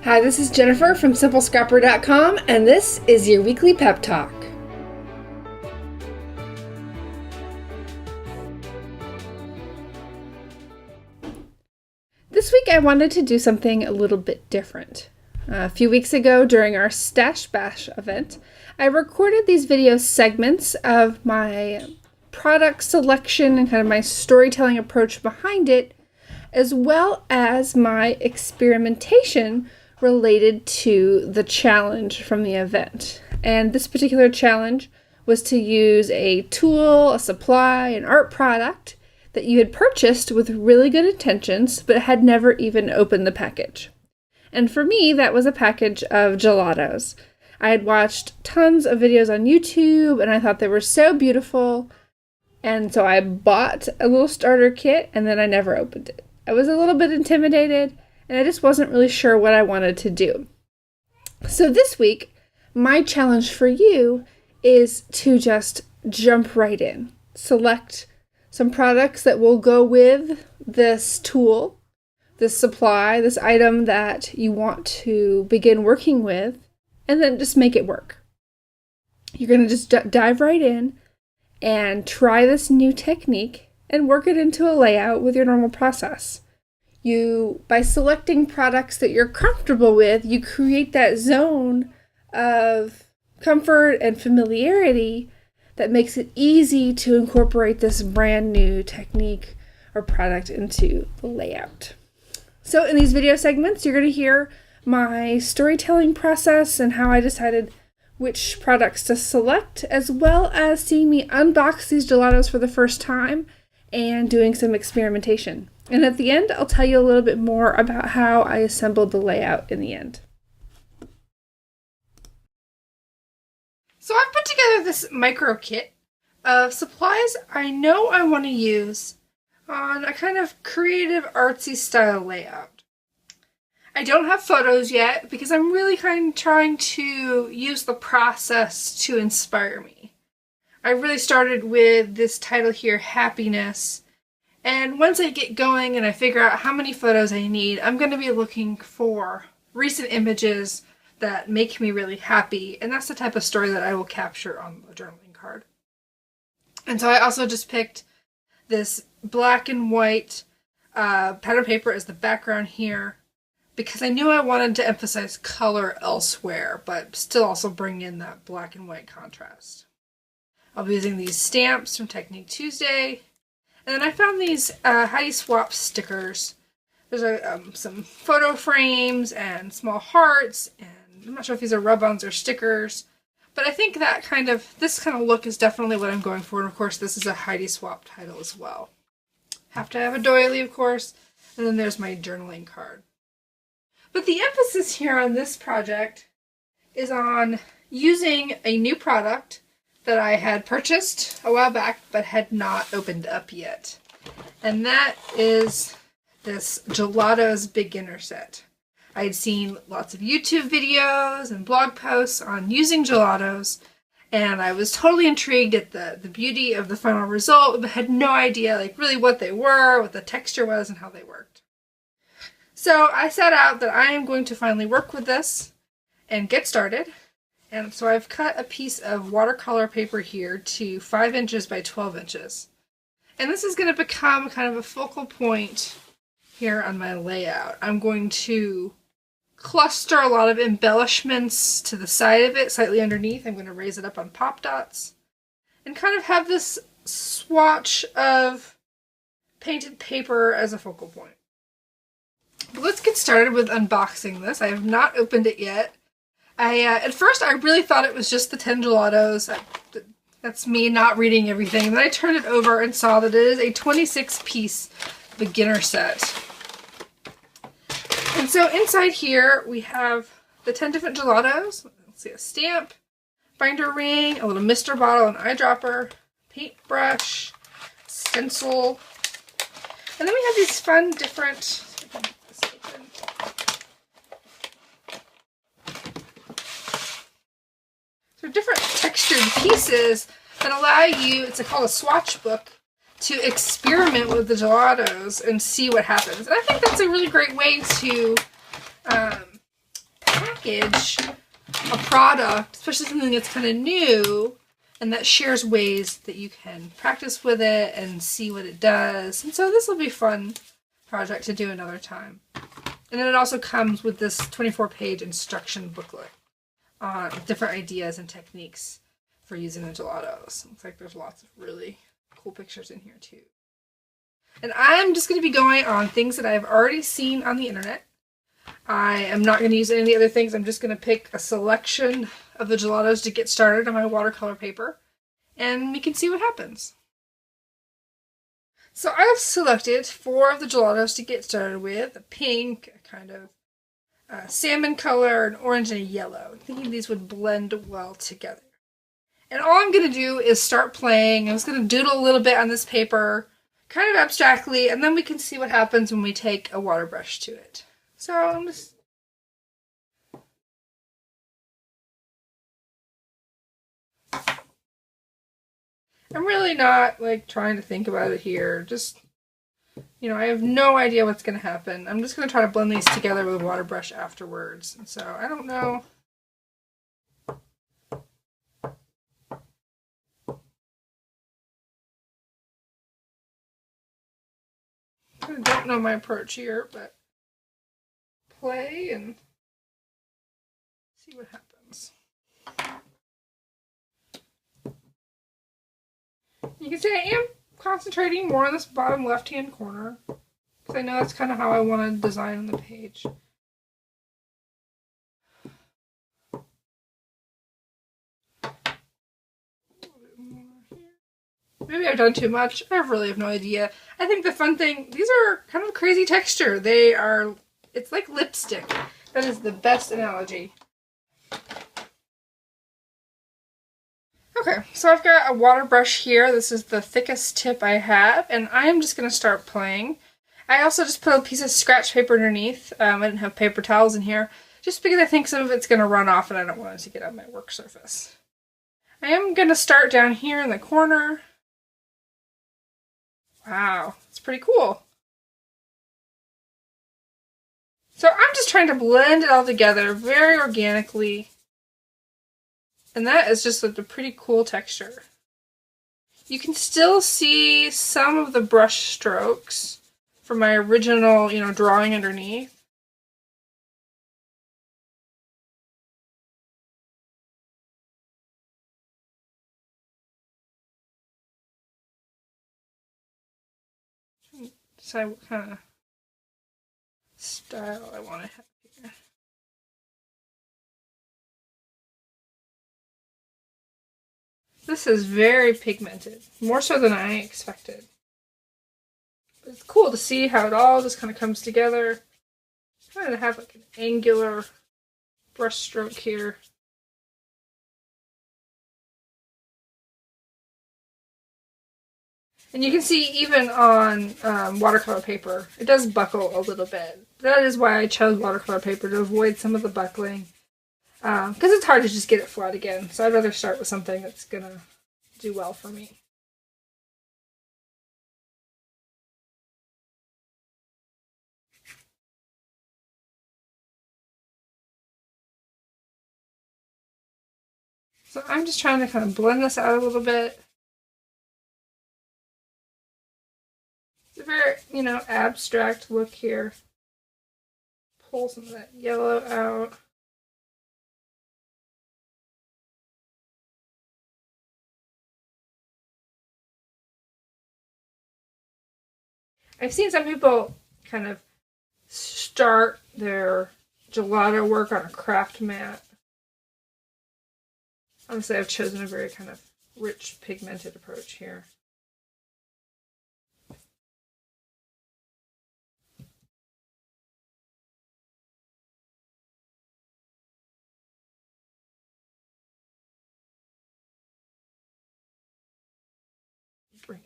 Hi, this is Jennifer from SimpleScrapper.com, and this is your weekly pep talk. This week I wanted to do something a little bit different. A few weeks ago during our Stash Bash event, I recorded these video segments of my product selection and kind of my storytelling approach behind it, as well as my experimentation related to the challenge from the event. And this particular challenge was to use a tool, a supply, an art product that you had purchased with really good intentions, but had never even opened the package. And for me, that was a package of gelatos. I had watched tons of videos on YouTube, and I thought they were so beautiful. And so I bought a little starter kit, and then I never opened it. I was a little bit intimidated, and I just wasn't really sure what I wanted to do. So this week, my challenge for you is to just jump right in. Select some products that will go with this tool, this supply, this item that you want to begin working with, and then just make it work. You're going to just dive right in and try this new technique and work it into a layout with your normal process. By selecting products that you're comfortable with, you create that zone of comfort and familiarity that makes it easy to incorporate this brand new technique or product into the layout. So in these video segments, you're going to hear my storytelling process and how I decided which products to select, as well as seeing me unbox these gelatos for the first time and doing some experimentation. And at the end, I'll tell you a little bit more about how I assembled the layout in the end. So I've put together this micro kit of supplies I know I want to use on a kind of creative artsy style layout. I don't have photos yet because I'm really kind of trying to use the process to inspire me. I really started with this title here, Happiness. And once I get going and I figure out how many photos I need, I'm going to be looking for recent images that make me really happy. And that's the type of story that I will capture on the journaling card. And so I also just picked this black and white pattern paper as the background here because I knew I wanted to emphasize color elsewhere, but still also bring in that black and white contrast. I'll be using these stamps from Technique Tuesday. And then I found these Heidi Swap stickers. There's some photo frames and small hearts, and I'm not sure if these are rub-ons or stickers, but I think this kind of look is definitely what I'm going for. And of course, this is a Heidi Swap title as well. Have to have a doily, of course, and then there's my journaling card. But the emphasis here on this project is on using a new product that I had purchased a while back but had not opened up yet. And that is this Gelato's beginner set. I had seen lots of YouTube videos and blog posts on using gelatos, and I was totally intrigued at the beauty of the final result, but had no idea really what they were, what the texture was, and how they worked. So I set out that I am going to finally work with this and get started. And so I've cut a piece of watercolor paper here to 5 inches by 12 inches. And this is going to become kind of a focal point here on my layout. I'm going to cluster a lot of embellishments to the side of it, slightly underneath. I'm going to raise it up on pop dots and kind of have this swatch of painted paper as a focal point. But let's get started with unboxing this. I have not opened it yet. At first, I really thought it was just the 10 gelatos. That's me not reading everything. Then I turned it over and saw that it is a 26-piece beginner set. And so inside here, we have the 10 different gelatos. Let's see, a stamp, binder ring, a little mister bottle, an eyedropper, paintbrush, stencil. And then we have these fun different different textured pieces that allow you, it's called a swatch book, to experiment with the gelatos and see what happens. And I think that's a really great way to package a product, especially something that's kind of new, and that shares ways that you can practice with it and see what it does. And so this will be a fun project to do another time. And then it also comes with this 24-page instruction booklet on different ideas and techniques for using the gelatos. Looks like there's lots of really cool pictures in here too. And I'm just going to be going on things that I've already seen on the internet. I am not going to use any of the other things. I'm just going to pick a selection of the gelatos to get started on my watercolor paper, and we can see what happens. So I've selected 4 of the gelatos to get started with: a pink, a kind of salmon color, an orange, and a yellow. I'm thinking these would blend well together. And all I'm going to do is start playing. I'm just going to doodle a little bit on this paper, kind of abstractly, and then we can see what happens when we take a water brush to it. So I'm really not like trying to think about it here. Just, I have no idea what's going to happen. I'm just going to try to blend these together with a water brush afterwards. And so I don't know. I don't know my approach here, but play and see what happens. You can see I am concentrating more on this bottom left-hand corner, because I know that's kind of how I want to design on the page. Maybe I've done too much. I really have no idea. I think the fun thing, these are kind of crazy texture. It's like lipstick. That is the best analogy. Okay, so I've got a water brush here. This is the thickest tip I have, and I am just going to start playing. I also just put a piece of scratch paper underneath. I didn't have paper towels in here, just because I think some of it's going to run off and I don't want it to get on my work surface. I am going to start down here in the corner. Wow, it's pretty cool. So I'm just trying to blend it all together very organically. And that is just a pretty cool texture. You can still see some of the brush strokes from my original, drawing underneath. Decide what kind of style I want to have here. This is very pigmented, more so than I expected. But it's cool to see how it all just kind of comes together. I'm trying to have like an angular brush stroke here. And you can see even on watercolor paper, it does buckle a little bit. That is why I chose watercolor paper, to avoid some of the buckling. Because it's hard to just get it flat again. So I'd rather start with something that's going to do well for me. So I'm just trying to kind of blend this out a little bit. It's a very, abstract look here. Pull some of that yellow out. I've seen some people kind of start their gelato work on a craft mat. Honestly, I've chosen a very kind of rich, pigmented approach here. Bring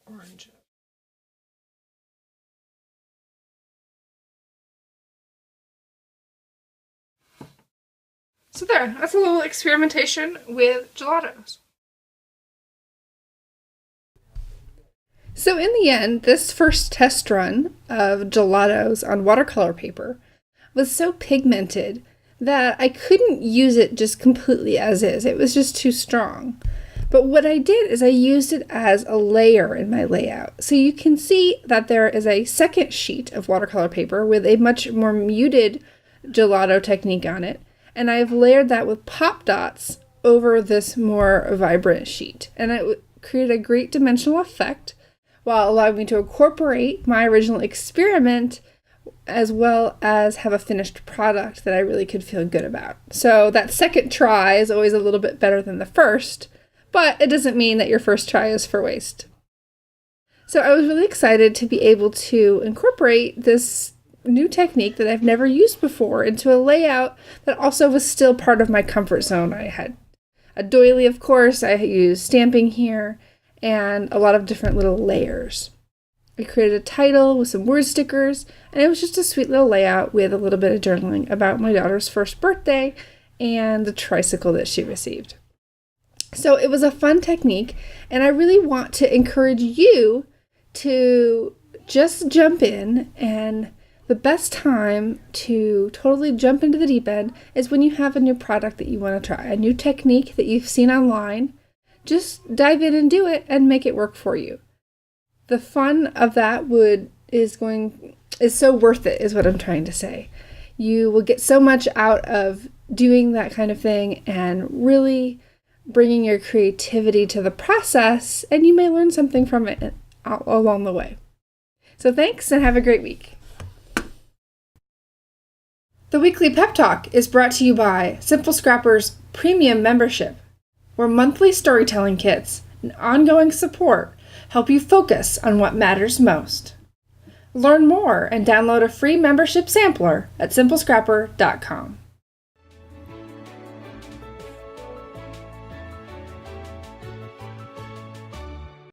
orange up. So there, that's a little experimentation with gelatos. So in the end, this first test run of gelatos on watercolor paper was so pigmented that I couldn't use it just completely as is. It was just too strong. But what I did is I used it as a layer in my layout. So you can see that there is a second sheet of watercolor paper with a much more muted gelato technique on it. And I've layered that with pop dots over this more vibrant sheet. And it created a great dimensional effect while allowing me to incorporate my original experiment as well as have a finished product that I really could feel good about. So that second try is always a little bit better than the first, but it doesn't mean that your first try is for waste. So I was really excited to be able to incorporate this new technique that I've never used before into a layout that also was still part of my comfort zone. I had a doily, of course, I used stamping here, and a lot of different little layers. I created a title with some word stickers, and it was just a sweet little layout with a little bit of journaling about my daughter's first birthday and the tricycle that she received. So it was a fun technique, and I really want to encourage you to just jump in, and the best time to totally jump into the deep end is when you have a new product that you want to try, a new technique that you've seen online. Just dive in and do it and make it work for you. The fun of that is so worth it, is what I'm trying to say. You will get so much out of doing that kind of thing and really bringing your creativity to the process, and you may learn something from it along the way. So thanks, and have a great week. The weekly pep talk is brought to you by Simple Scrapper's Premium Membership, where monthly storytelling kits and ongoing support help you focus on what matters most. Learn more and download a free membership sampler at simplescrapper.com.